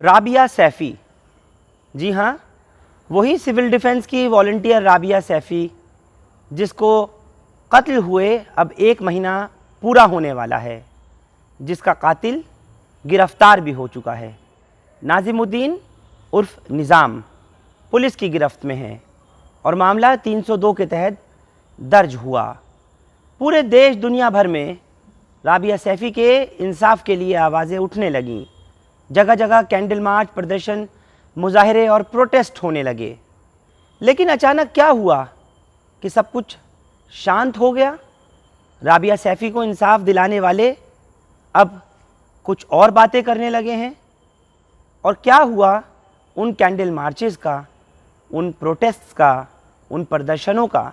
राबिया सैफ़ी, जी हाँ, वही civil defence की वॉलंटियर राबिया सैफ़ी जिसको कत्ल हुए अब 1 महीना पूरा होने वाला है, जिसका कातिल गिरफ़्तार भी हो चुका है। नाज़िमुद्दीन उर्फ निज़ाम पुलिस की गिरफ्त में है और मामला 302 के तहत दर्ज हुआ। पूरे देश दुनिया भर में राबिया सैफ़ी के इंसाफ के लिए आवाज़ें उठने लगीं। जगह जगह कैंडल मार्च, प्रदर्शन, मुजाहरे और प्रोटेस्ट होने लगे। लेकिन अचानक क्या हुआ कि सब कुछ शांत हो गया। राबिया सैफ़ी को इंसाफ दिलाने वाले अब कुछ और बातें करने लगे हैं। और क्या हुआ उन कैंडल मार्चेस का, उन प्रोटेस्ट्स का, उन प्रदर्शनों का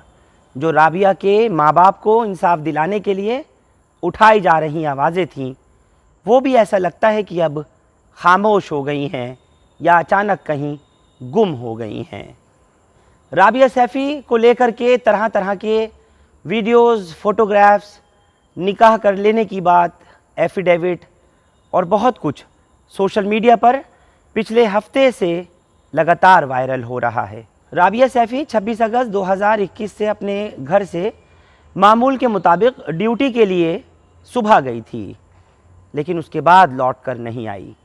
जो राबिया के माँ बाप को इंसाफ दिलाने के लिए उठाई जा रही आवाज़ें थीं, वो भी ऐसा लगता है कि अब खामोश हो गई हैं या अचानक कहीं गुम हो गई हैं। राबिया सैफ़ी को लेकर के तरह तरह के वीडियोस, फोटोग्राफ्स, निकाह कर लेने की बात, एफिडेविट और बहुत कुछ सोशल मीडिया पर पिछले हफ्ते से लगातार वायरल हो रहा है। राबिया सैफ़ी 26 अगस्त 2021 से अपने घर से मामूल के मुताबिक ड्यूटी के लिए सुबह गई थी, लेकिन उसके बाद लौट कर नहीं आई।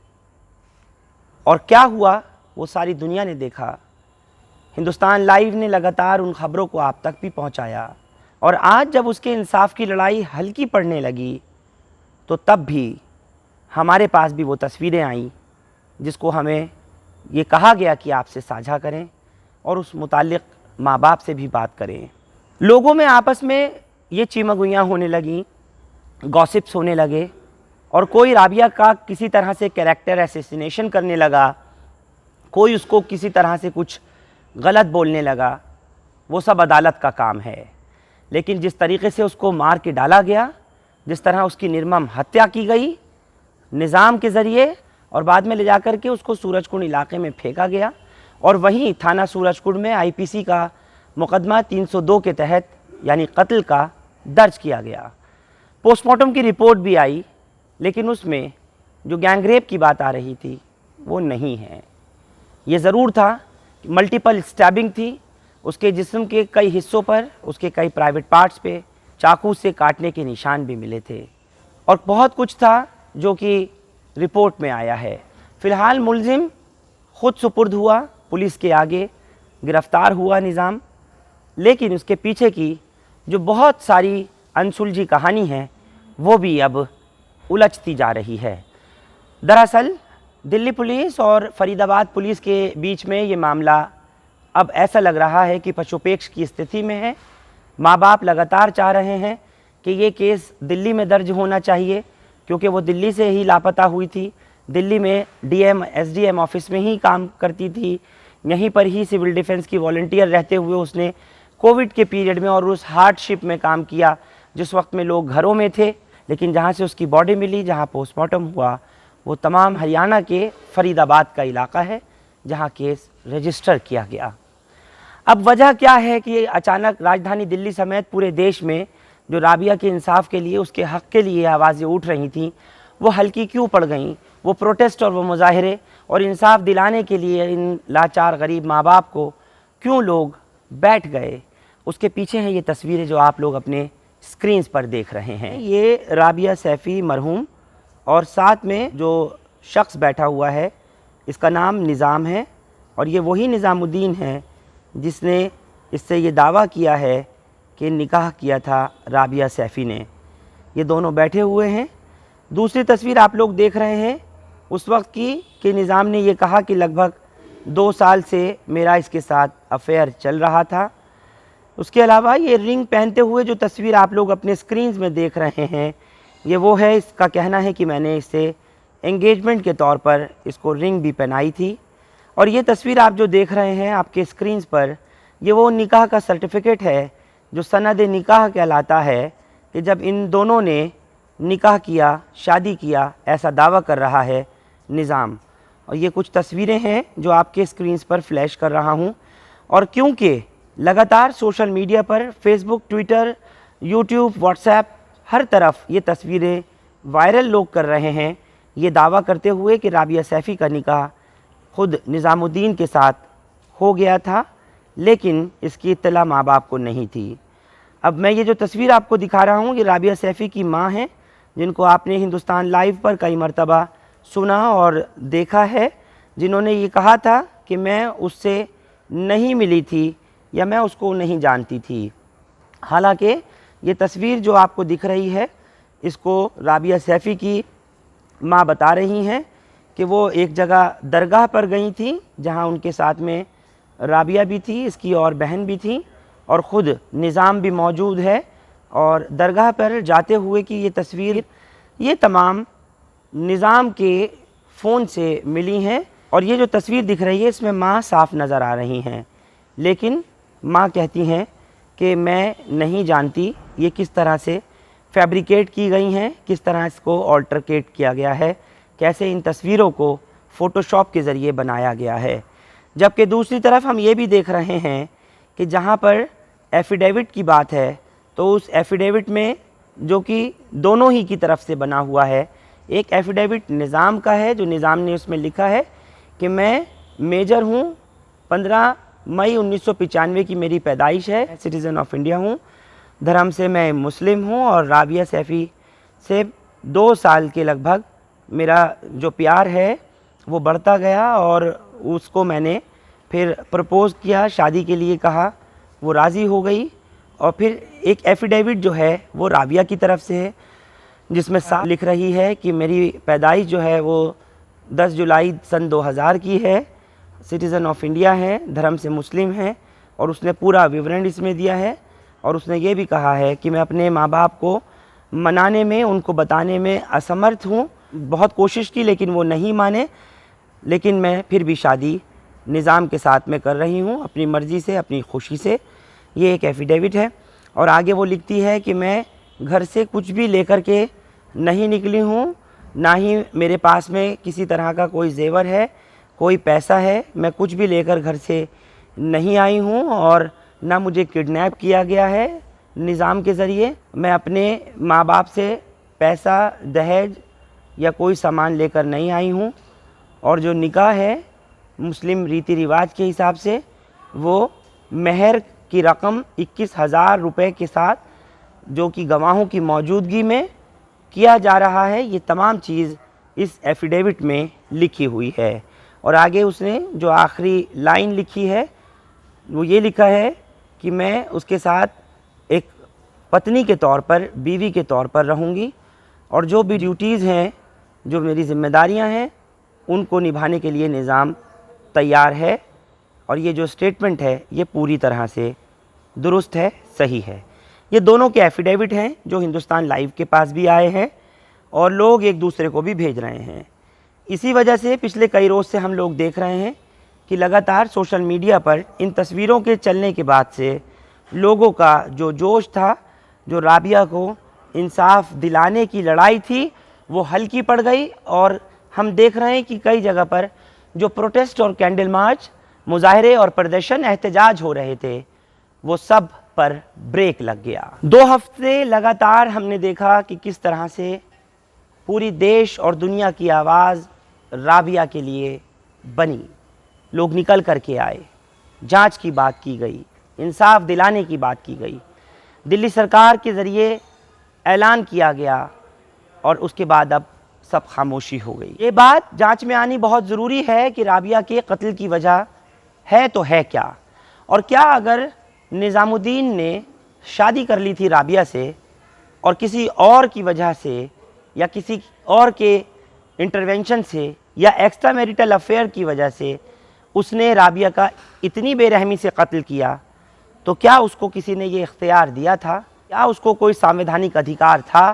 और क्या हुआ वो सारी दुनिया ने देखा। हिंदुस्तान लाइव ने लगातार उन खबरों को आप तक भी पहुंचाया। और आज जब उसके इंसाफ की लड़ाई हल्की पड़ने लगी तो तब भी हमारे पास भी वो तस्वीरें आईं जिसको हमें ये कहा गया कि आपसे साझा करें और उस मुतालिक माँ बाप से भी बात करें। लोगों में आपस में ये चीमगुइयाँ होने लगीं, गॉसिप्स होने लगे और कोई राबिया का किसी तरह से कैरेक्टर असैसिनेशन करने लगा, कोई उसको किसी तरह से कुछ गलत बोलने लगा। वो सब अदालत का काम है। लेकिन जिस तरीके से उसको मार के डाला गया, जिस तरह उसकी निर्मम हत्या की गई निज़ाम के ज़रिए और बाद में ले जाकर के उसको सूरजकुंड इलाके में फेंका गया और वहीं थाना सूरजकुंड में आईपीसी का मुकदमा 302 के तहत यानी कत्ल का दर्ज किया गया। पोस्टमार्टम की रिपोर्ट भी आई, लेकिन उसमें जो गैंगरेप की बात आ रही थी वो नहीं है। ये ज़रूर था कि मल्टीपल स्टैबिंग थी, उसके जिस्म के कई हिस्सों पर, उसके कई प्राइवेट पार्ट्स पे चाकू से काटने के निशान भी मिले थे और बहुत कुछ था जो कि रिपोर्ट में आया है। फ़िलहाल मुलजिम खुद सुपुर्द हुआ पुलिस के आगे, गिरफ़्तार हुआ निज़ाम, लेकिन उसके पीछे की जो बहुत सारी अनसुलझी कहानी है वो भी अब उलझती जा रही है। दरअसल दिल्ली पुलिस और फरीदाबाद पुलिस के बीच में ये मामला अब ऐसा लग रहा है कि पशुपेक्ष की स्थिति में है। माँ बाप लगातार चाह रहे हैं कि ये केस दिल्ली में दर्ज होना चाहिए, क्योंकि वो दिल्ली से ही लापता हुई थी। दिल्ली में डीएम एसडीएम ऑफिस में ही काम करती थी, यहीं पर ही सिविल डिफेंस की वॉलंटियर रहते हुए उसने कोविड के पीरियड में और उस हार्डशिप में काम किया जिस वक्त में लोग घरों में थे। लेकिन जहाँ से उसकी बॉडी मिली, जहाँ पोस्टमार्टम हुआ, वो तमाम हरियाणा के फरीदाबाद का इलाका है जहाँ केस रजिस्टर किया गया। अब वजह क्या है कि अचानक राजधानी दिल्ली समेत पूरे देश में जो राबिया के इंसाफ के लिए, उसके हक़ के लिए आवाज़ें उठ रही थीं, वो हल्की क्यों पड़ गईं? वो प्रोटेस्ट और वो मुजाहरे और इंसाफ दिलाने के लिए इन लाचार गरीब माँ बाप को क्यों लोग बैठ गए? उसके पीछे हैं ये तस्वीरें जो आप लोग अपने स्क्रीन्स पर देख रहे हैं। ये राबिया सैफ़ी मरहूम और साथ में जो शख्स बैठा हुआ है इसका नाम निज़ाम है और ये वही निज़ामुद्दीन है जिसने इससे ये दावा किया है कि निकाह किया था राबिया सैफ़ी ने। ये दोनों बैठे हुए हैं। दूसरी तस्वीर आप लोग देख रहे हैं उस वक्त की कि निज़ाम ने ये कहा कि लगभग 2 साल से मेरा इसके साथ अफेयर चल रहा था। उसके अलावा ये रिंग पहनते हुए जो तस्वीर आप लोग अपने स्क्रीन्स में देख रहे हैं, ये वो है। इसका कहना है कि मैंने इसे एंगेजमेंट के तौर पर इसको रिंग भी पहनाई थी। और ये तस्वीर आप जो देख रहे हैं आपके स्क्रीन्स पर, ये वो निकाह का सर्टिफिकेट है जो सनद निकाह कहलाता है कि जब इन दोनों ने निकाह किया, शादी किया, ऐसा दावा कर रहा है निज़ाम। और ये कुछ तस्वीरें हैं जो आपके स्क्रीन्स पर फ्लैश कर रहा हूँ। और क्योंकि लगातार सोशल मीडिया पर फेसबुक, ट्विटर, यूट्यूब, व्हाट्सएप, हर तरफ ये तस्वीरें वायरल लोग कर रहे हैं, ये दावा करते हुए कि राबिया सैफ़ी का निकाह ख़ुद निज़ामुद्दीन के साथ हो गया था, लेकिन इसकी इत्तला माँ बाप को नहीं थी। अब मैं ये जो तस्वीर आपको दिखा रहा हूँ, ये राबिया सैफ़ी की माँ हैं, जिनको आपने हिंदुस्तान लाइव पर कई मरतबा सुना और देखा है, जिन्होंने ये कहा था कि मैं उससे नहीं मिली थी या मैं उसको नहीं जानती थी। हालांकि ये तस्वीर जो आपको दिख रही है, इसको राबिया सैफ़ी की माँ बता रही हैं कि वो एक जगह दरगाह पर गई थी, जहाँ उनके साथ में राबिया भी थी, इसकी और बहन भी थी, और ख़ुद निज़ाम भी मौजूद है। और दरगाह पर जाते हुए की ये तस्वीर, ये तमाम निज़ाम के फ़ोन से मिली हैं। और ये जो तस्वीर दिख रही है, इसमें माँ साफ़ नज़र आ रही हैं, लेकिन माँ कहती हैं कि मैं नहीं जानती ये किस तरह से फैब्रिकेट की गई हैं, किस तरह इसको ऑल्टरकेट किया गया है, कैसे इन तस्वीरों को फ़ोटोशॉप के ज़रिए बनाया गया है। जबकि दूसरी तरफ हम ये भी देख रहे हैं कि जहाँ पर एफ़िडेविट की बात है, तो उस एफ़िडेविट में, जो कि दोनों ही की तरफ से बना हुआ है, एक एफ़िडेविट निज़ाम का है, जो निज़ाम ने उसमें लिखा है कि मैं मेजर हूँ, 15 मई 1995 की मेरी पैदाइश है, सिटीज़न ऑफ इंडिया हूँ, धर्म से मैं मुस्लिम हूँ, और राबिया सैफ़ी से 2 साल के लगभग मेरा जो प्यार है वो बढ़ता गया, और उसको मैंने फिर प्रपोज़ किया, शादी के लिए कहा, वो राज़ी हो गई। और फिर एक एफ़िडेविट जो है वो राबिया की तरफ से है, जिसमें साफ लिख रही है कि मेरी पैदाइश जो है वो 10 जुलाई सन 2000 की है, सिटीज़न ऑफ इंडिया है, धर्म से मुस्लिम है, और उसने पूरा विवरण इसमें दिया है। और उसने ये भी कहा है कि मैं अपने माँ बाप को मनाने में, उनको बताने में असमर्थ हूँ, बहुत कोशिश की लेकिन वो नहीं माने, लेकिन मैं फिर भी शादी निज़ाम के साथ में कर रही हूँ, अपनी मर्ज़ी से, अपनी खुशी से। ये एक एफ़िडेविट है। और आगे वो लिखती है कि मैं घर से कुछ भी लेकर के नहीं निकली हूँ, ना ही मेरे पास में किसी तरह का कोई जेवर है, कोई पैसा है, मैं कुछ भी लेकर घर से नहीं आई हूँ, और ना मुझे किडनैप किया गया है निज़ाम के ज़रिए। मैं अपने माँ बाप से पैसा, दहेज या कोई सामान लेकर नहीं आई हूँ। और जो निकाह है मुस्लिम रीति रिवाज के हिसाब से, वो महर की रकम 21,000 रुपये के साथ, जो कि गवाहों की मौजूदगी में किया जा रहा है। ये तमाम चीज़ इस एफ़िडेविट में लिखी हुई है। और आगे उसने जो आखिरी लाइन लिखी है वो ये लिखा है कि मैं उसके साथ एक पत्नी के तौर पर, बीवी के तौर पर रहूँगी, और जो भी ड्यूटीज़ हैं, जो मेरी ज़िम्मेदारियाँ हैं, उनको निभाने के लिए निज़ाम तैयार है। और ये जो स्टेटमेंट है ये पूरी तरह से दुरुस्त है, सही है। ये दोनों के एफ़िडेविट हैं जो हिंदुस्तान लाइव के पास भी आए हैं, और लोग एक दूसरे को भी भेज रहे हैं। इसी वजह से पिछले कई रोज़ से हम लोग देख रहे हैं कि लगातार सोशल मीडिया पर इन तस्वीरों के चलने के बाद से लोगों का जो जोश था, जो राबिया को इंसाफ दिलाने की लड़ाई थी, वो हल्की पड़ गई। और हम देख रहे हैं कि कई जगह पर जो प्रोटेस्ट और कैंडल मार्च, मुजाहरे और प्रदर्शन, एहतजाज हो रहे थे, वो सब पर ब्रेक लग गया। 2 हफ्ते लगातार हमने देखा कि किस तरह से पूरी देश और दुनिया की आवाज़ राबिया के लिए बनी। लोग निकल कर के आए, जांच की बात की गई, इंसाफ दिलाने की बात की गई, दिल्ली सरकार के ज़रिए ऐलान किया गया, और उसके बाद अब सब खामोशी हो गई। ये बात जांच में आनी बहुत ज़रूरी है कि राबिया के कत्ल की वजह है तो है क्या, और क्या अगर निज़ामुद्दीन ने शादी कर ली थी राबिया से, और किसी और की वजह से या किसी और के इंटरवेंशन से या एक्स्ट्रा मैरिटल अफेयर की वजह से उसने राबिया का इतनी बेरहमी से कत्ल किया, तो क्या उसको किसी ने ये इख्तियार दिया था? क्या उसको कोई संवैधानिक अधिकार था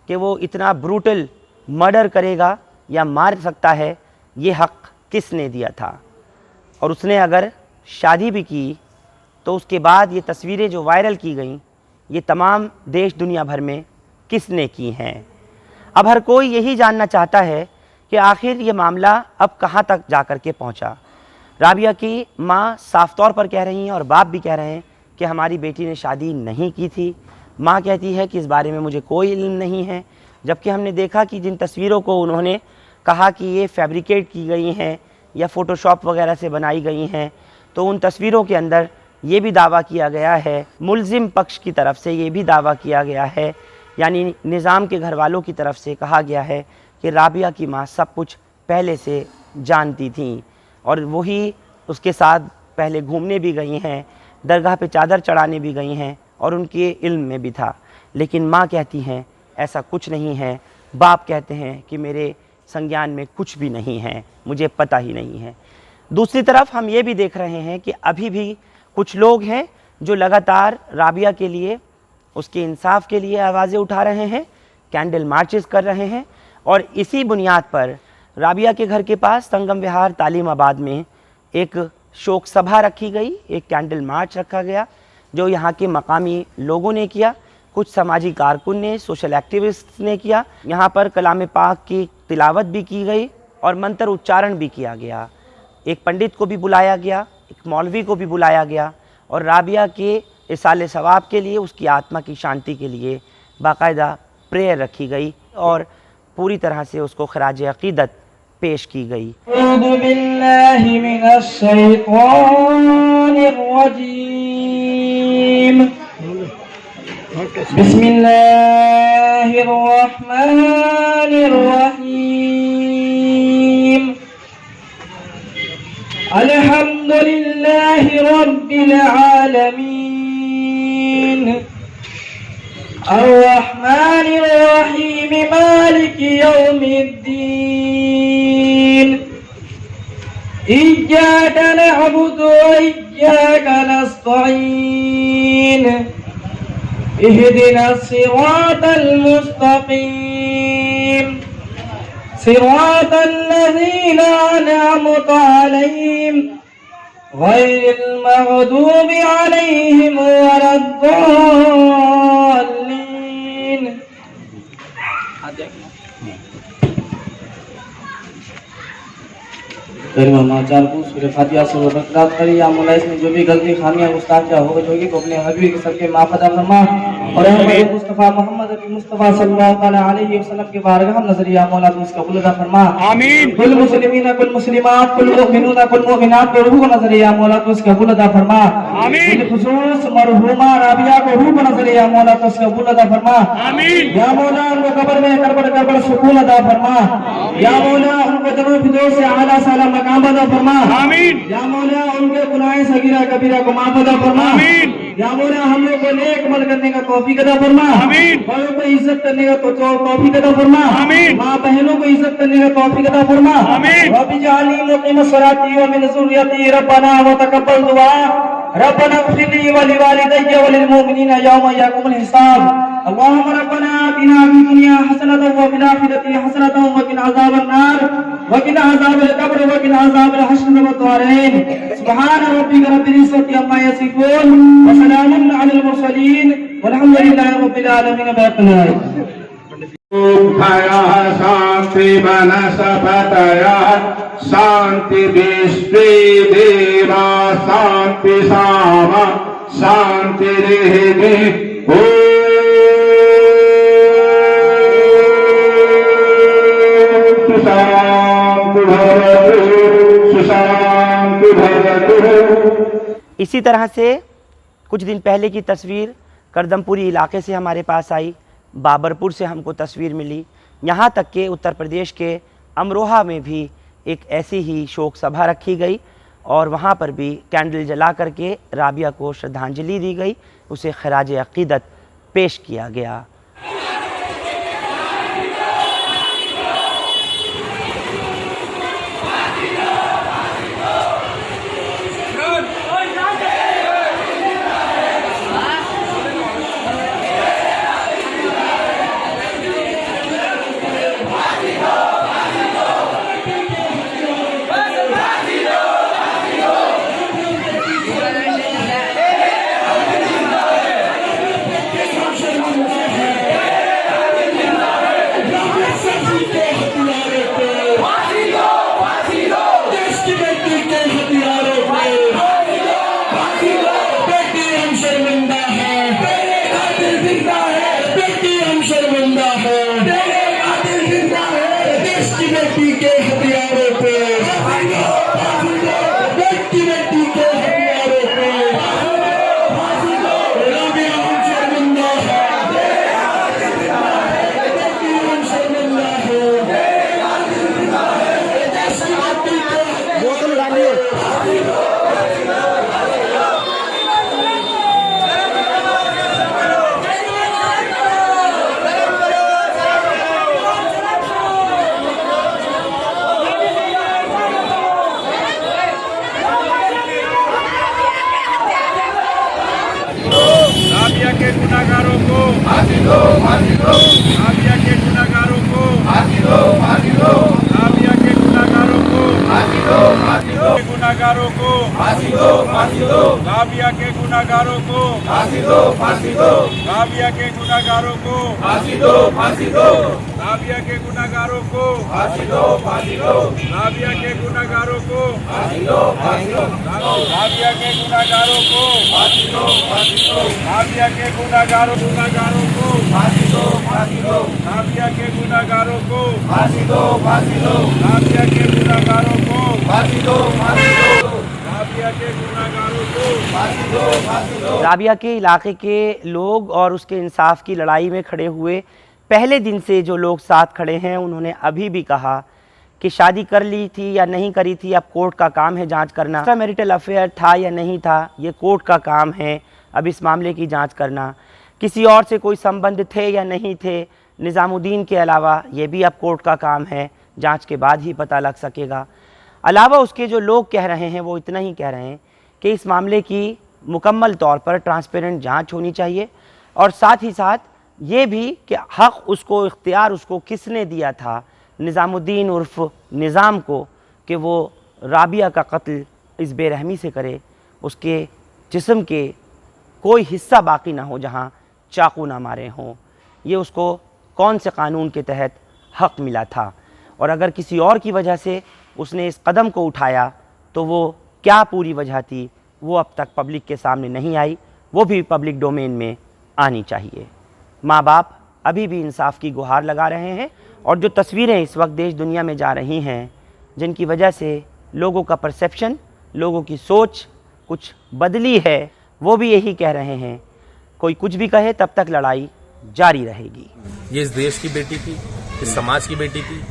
कि वो इतना ब्रूटल मर्डर करेगा या मार सकता है? ये हक़ किसने दिया था? और उसने अगर शादी भी की तो उसके बाद ये तस्वीरें जो वायरल की गईं, ये तमाम देश दुनिया भर में किसने की हैं? अब हर कोई यही जानना चाहता है कि आखिर ये मामला अब कहाँ तक जा कर के पहुँचा। राबिया की माँ साफ तौर पर कह रही हैं और बाप भी कह रहे हैं कि हमारी बेटी ने शादी नहीं की थी। माँ कहती है कि इस बारे में मुझे कोई इल्म नहीं है, जबकि हमने देखा कि जिन तस्वीरों को उन्होंने कहा कि ये फैब्रिकेट की गई हैं या फ़ोटोशॉप वगैरह से बनाई गई हैं, तो उन तस्वीरों के अंदर ये भी दावा किया गया है, मुल्ज़िम पक्ष की तरफ से ये भी दावा किया गया है, यानी निज़ाम के घर वालों की तरफ से कहा गया है कि राबिया की माँ सब कुछ पहले से जानती थी और वही उसके साथ पहले घूमने भी गई हैं, दरगाह पे चादर चढ़ाने भी गई हैं और उनके इल्म में भी था। लेकिन माँ कहती हैं ऐसा कुछ नहीं है, बाप कहते हैं कि मेरे संज्ञान में कुछ भी नहीं है, मुझे पता ही नहीं है। दूसरी तरफ हम ये भी देख रहे हैं कि अभी भी कुछ लोग हैं जो लगातार राबिया के लिए, उसके इंसाफ के लिए आवाज़ें उठा रहे हैं, कैंडल मार्चेस कर रहे हैं और इसी बुनियाद पर राबिया के घर के पास संगम विहार तालीमाबाद में एक शोक सभा रखी गई, एक कैंडल मार्च रखा गया जो यहाँ के मकामी लोगों ने किया, कुछ समाजी कारकुन ने, सोशल एक्टिविस्ट ने किया। यहाँ पर कलाम पाक की तिलावत भी की गई और मंत्र उच्चारण भी किया गया। एक पंडित को भी बुलाया गया, एक मौलवी को भी बुलाया गया और राबिया के इसाले सवाब के लिए, उसकी आत्मा की शांति के लिए बाकायदा प्रेयर रखी गई और पूरी तरह से उसको खराज अक़ीदत पेश की गई। बिस्मिल्लाहिर्रहमानिर्रहीम। अल्हम्दुलिल्लाहि रब्बिल आलमीन अर्रहमानिर रहीम मालिकि यौमिद्दीन। इय्याक नअबुदु व इय्याक नस्तईन। इहदिनस सिरातल मुस्तकीम सिरातल लज़ीना अनअमता अलैहिम गैरिल मग़दूबि अलैहिम वलद्दॉल्लीन। सूरह फातिहा से बरकरार करी। या मौला इसमें जो भी गलती खामियां गुस्ताखियां हो गई होगी तो अपने हबीब के सबके माफ अता फरमा और हमारे मुस्तफा मोहम्मद मुस्तफा सल्लल्लाहु अलैहि वसल्लम के बारगाह नजरिया मौला तो उसका कबूल अता फरमा। आमीन। कुल मुस्लिमीन कुल मुस्लिमात कुल मुमिनीन कुल मुमिनात को रूह नजरिया मौला तो उसका कबूल अता फरमा। आमीन। खुसूस मरहुमा राबिया को रूह नजरिया मौला तो उसका कबूल अता फरमा। आमीन। या मौला उनको कब्र में करबड़ सुकून अता फरमा। या मौला उनको जन्नत फिरदौस से आला साला मकाम अता फरमा। आमीन। या मौला उनके गुनाह सगीरा कबीरा को माफ अता फरमा। आमीन। या मौला हम लोग को नेक अमल करने का तौफीक अता फरमा। आमीन। बड़ों को इज्जत करने का तौफीक अता फरमा। आमीन। मां बहनों को इज्जत करने का तौफीक अता फरमा। आमीन। रब्बी जअलनी मुक़ीमस सलाती व मिन ज़ुर्रिय्यती रब्बना व तक़ब्बल दुआ रब्बना इग़फ़िर ली व लिवालिदैया व लिलमुमिनीना यौमा यक़ूमुल हिसाब। अल्लाहुम्मा रब्बना आतिना फ़िद दुनिया हसनतन व फ़िल आख़िरति हसनतन व क़िना अज़ाबन नार व क़िना अज़ाबल क़ब्र व क़िना अज़ाबल हश्र व द्वारैन। सुब्हान रब्बिका रब्बिल इज़्ज़ति अम्मा यसिफ़ून व सलामुन अलल मुरसलीन वल्हम्दुलिल्लाहि रब्बिल आलमीन। शांति वनस्पतयः शांति विश्वे देवा शांति सामा शांति रेहि इसी तरह से कुछ दिन पहले की तस्वीर करदमपुरी इलाके से हमारे पास आई, बाबरपुर से हमको तस्वीर मिली, यहाँ तक कि उत्तर प्रदेश के अमरोहा में भी एक ऐसी ही शोक सभा रखी गई और वहाँ पर भी कैंडल जला करके राबिया को श्रद्धांजलि दी गई, उसे खराज अक़ीदत पेश किया गया। राबिया के गुनाहगारों को फांसी दो, फांसी दो। राबिया के गुनाहगारों को फांसी दो, फांसी दो। राबिया के गुनाहगारों को फांसी दो, फांसी दो। गुनाहगारों को फांसी दो, फांसी दो। राबिया के गुनाहगारों को फांसी दो, फांसी दो। राबिया के गुनाहगारों को फांसी दो, फांसी दो। राबिया के गुनाहगारों को फांसी दो, फांसी दो। राबिया के गुनाहगारों को फांसी दो, फांसी दो। राबिया के गुनाहगारों को फांसी दो, फांसी दो। राबिया के गुनाहगारों को फांसी दो, फांसी दो। राबिया के गुनाहगारों को फांसी दो, फांसी दो। राबिया के गुनाहगारों को फांसी दो, फांसी दो। राबिया के गुनाहगारों को फांसी दो, फांसी दो। राबिया के इलाके के लोग और उसके इंसाफ की लड़ाई में खड़े हुए पहले दिन से जो लोग साथ खड़े हैं, उन्होंने अभी भी कहा कि शादी कर ली थी या नहीं करी थी, अब कोर्ट का काम है जांच करना। एक्स्ट्रा मैरिटल अफेयर था या नहीं था, ये कोर्ट का काम है अब इस मामले की जांच करना। किसी और से कोई संबंध थे या नहीं थे निज़ामुद्दीन के अलावा, ये भी अब कोर्ट का काम है, जांच के बाद ही पता लग सकेगा। अलावा उसके जो लोग कह रहे हैं वो इतना ही कह रहे हैं कि इस मामले की मुकम्मल तौर पर ट्रांसपेरेंट जांच होनी चाहिए और साथ ही साथ ये भी कि हक़ उसको, इख्तियार उसको किसने दिया था निज़ामुद्दीन उर्फ निज़ाम को कि वो राबिया का कत्ल इस बेरहमी से करे, उसके जिस्म के कोई हिस्सा बाकी ना हो जहाँ चाकू ना मारे हों, ये उसको कौन से कानून के तहत हक़ मिला था और अगर किसी और की वजह से उसने इस कदम को उठाया तो वो क्या पूरी वजह थी, वो अब तक पब्लिक के सामने नहीं आई, वो भी पब्लिक डोमेन में आनी चाहिए। माँ बाप अभी भी इंसाफ की गुहार लगा रहे हैं और जो तस्वीरें इस वक्त देश दुनिया में जा रही हैं, जिनकी वजह से लोगों का परसेप्शन, लोगों की सोच कुछ बदली है, वो भी यही कह रहे हैं कोई कुछ भी कहे तब तक लड़ाई जारी रहेगी। ये इस देश की बेटी थी, इस समाज की बेटी थी।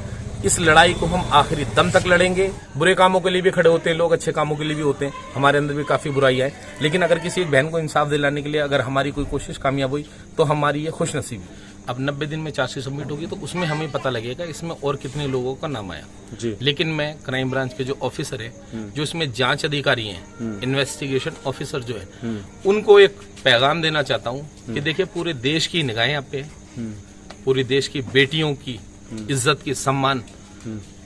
इस लड़ाई को हम आखिरी दम तक लड़ेंगे। बुरे कामों के लिए भी खड़े होते हैं लोग, अच्छे कामों के लिए भी होते हैं। हमारे अंदर भी काफी बुराइयां हैं, लेकिन अगर किसी एक बहन को इंसाफ दिलाने के लिए अगर हमारी कोई कोशिश कामयाब हुई तो हमारी ये खुशनसीबी। अब 90 दिन में चार्जशीट सबमिट होगी तो उसमें हमें पता लगेगा इसमें और कितने लोगों का नाम आया जी। लेकिन मैं क्राइम ब्रांच के जो ऑफिसर है, जो इसमें जांच अधिकारी हैं, इन्वेस्टिगेशन ऑफिसर जो है, उनको एक पैगाम देना चाहता हूँ कि देखिए पूरे देश की निगाहें आप पे, पूरी देश की बेटियों की इज्जत की सम्मान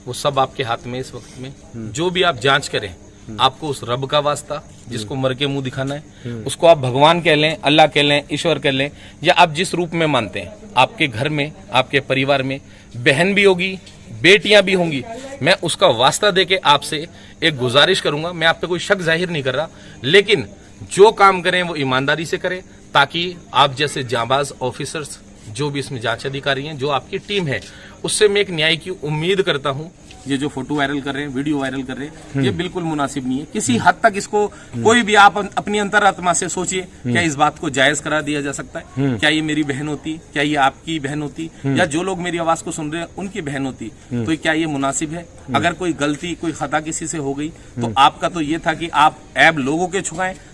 वो सब आपके हाथ में इस वक्त में। जो भी आप जांच करें, आपको उस रब का वास्ता जिसको मर के मुंह दिखाना है, उसको आप भगवान कह लें, अल्लाह कह लें, ईश्वर कह लें, या आप जिस रूप में मानते हैं, आपके घर में, आपके परिवार में बहन भी होगी, बेटियां भी होंगी। मैं उसका वास्ता देके आपसे एक गुजारिश करूंगा, मैं आप पे कोई शक जाहिर नहीं कर रहा, लेकिन जो काम करें वो ईमानदारी से करें, ताकि आप जैसे जांबाज ऑफिसर्स, जो भी इसमें जांच अधिकारी हैं, जो आपकी टीम है, उससे मैं एक न्याय की उम्मीद करता हूं। ये जो फोटो वायरल कर रहे हैं, वीडियो वायरल कर रहे हैं, ये बिल्कुल मुनासिब नहीं है। किसी हद तक इसको कोई भी आप अपनी अंतरात्मा से सोचिए, क्या इस बात को जायज करा दिया जा सकता है? क्या ये मेरी बहन होती, क्या ये आपकी बहन होती, या जो लोग मेरी आवाज को सुन रहे हैं उनकी बहन होती, तो क्या ये मुनासिब है? अगर कोई गलती, कोई खता किसी से हो गई तो आपका तो ये था कि आप ऐब लोगों के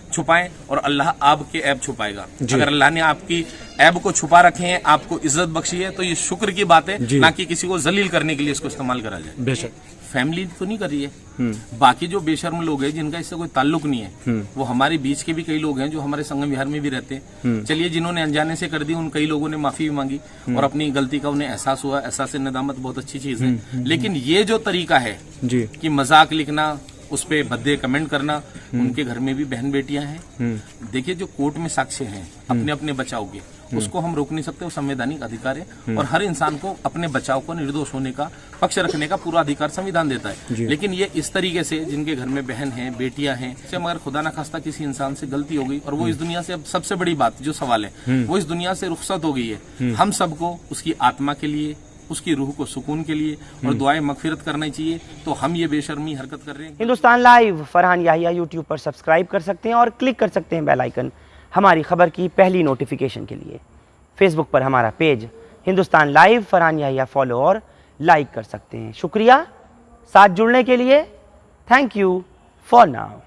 छुपाएं और अल्लाह आपके ऐब छुपाएगा। अगर अल्लाह ने आपकी ऐब को छुपा रखे हैं, आपको इज्जत बख्शी है, तो ये शुक्र की बात है, ना कि किसी को जलील करने के लिए इसको इस्तेमाल करा जाए। बेशक फैमिली तो नहीं कर रही है, बाकी जो बेशर्म लोग हैं जिनका इससे कोई ताल्लुक नहीं है, वो हमारे बीच के भी कई लोग हैं जो हमारे संगम विहार में भी रहते हैं। चलिए, जिन्होंने अनजाने से कर दी, उन कई लोगों ने माफी भी मांगी और अपनी गलती का उन्हें एहसास हुआ। एहसास नदामत बहुत अच्छी चीज है, लेकिन ये जो तरीका है कि मजाक लिखना, उस पे भद्दे कमेंट करना, उनके घर में भी बहन बेटियां हैं। देखिए, जो कोर्ट में साक्ष्य हैं अपने अपने बचाव के, उसको हम रोक नहीं सकते, वो संवैधानिक अधिकार है और हर इंसान को अपने बचाव को, निर्दोष होने का, पक्ष रखने का पूरा अधिकार संविधान देता है। लेकिन ये इस तरीके से, जिनके घर में बहन है, बेटियां हैं, से मगर खुदा न खास्ता किसी इंसान से गलती हो गई और वो इस दुनिया से, अब सबसे बड़ी बात जो सवाल है, वो इस दुनिया से रुखसत हो गई है, हम सबको उसकी आत्मा के लिए, उसकी रूह को सुकून के लिए और दुआएं मगफिरत करनी चाहिए। तो हम ये बेशर्मी हरकत कर रहे हैं। हिंदुस्तान लाइव फरहान याहिया यूट्यूब पर सब्सक्राइब कर सकते हैं और क्लिक कर सकते हैं बेल आइकन हमारी खबर की पहली नोटिफिकेशन के लिए। फेसबुक पर हमारा page Hindustan live Farhan Yahya follow और लाइक कर सकते हैं। शुक्रिया साथ जुड़ने के लिए। Thank you for now.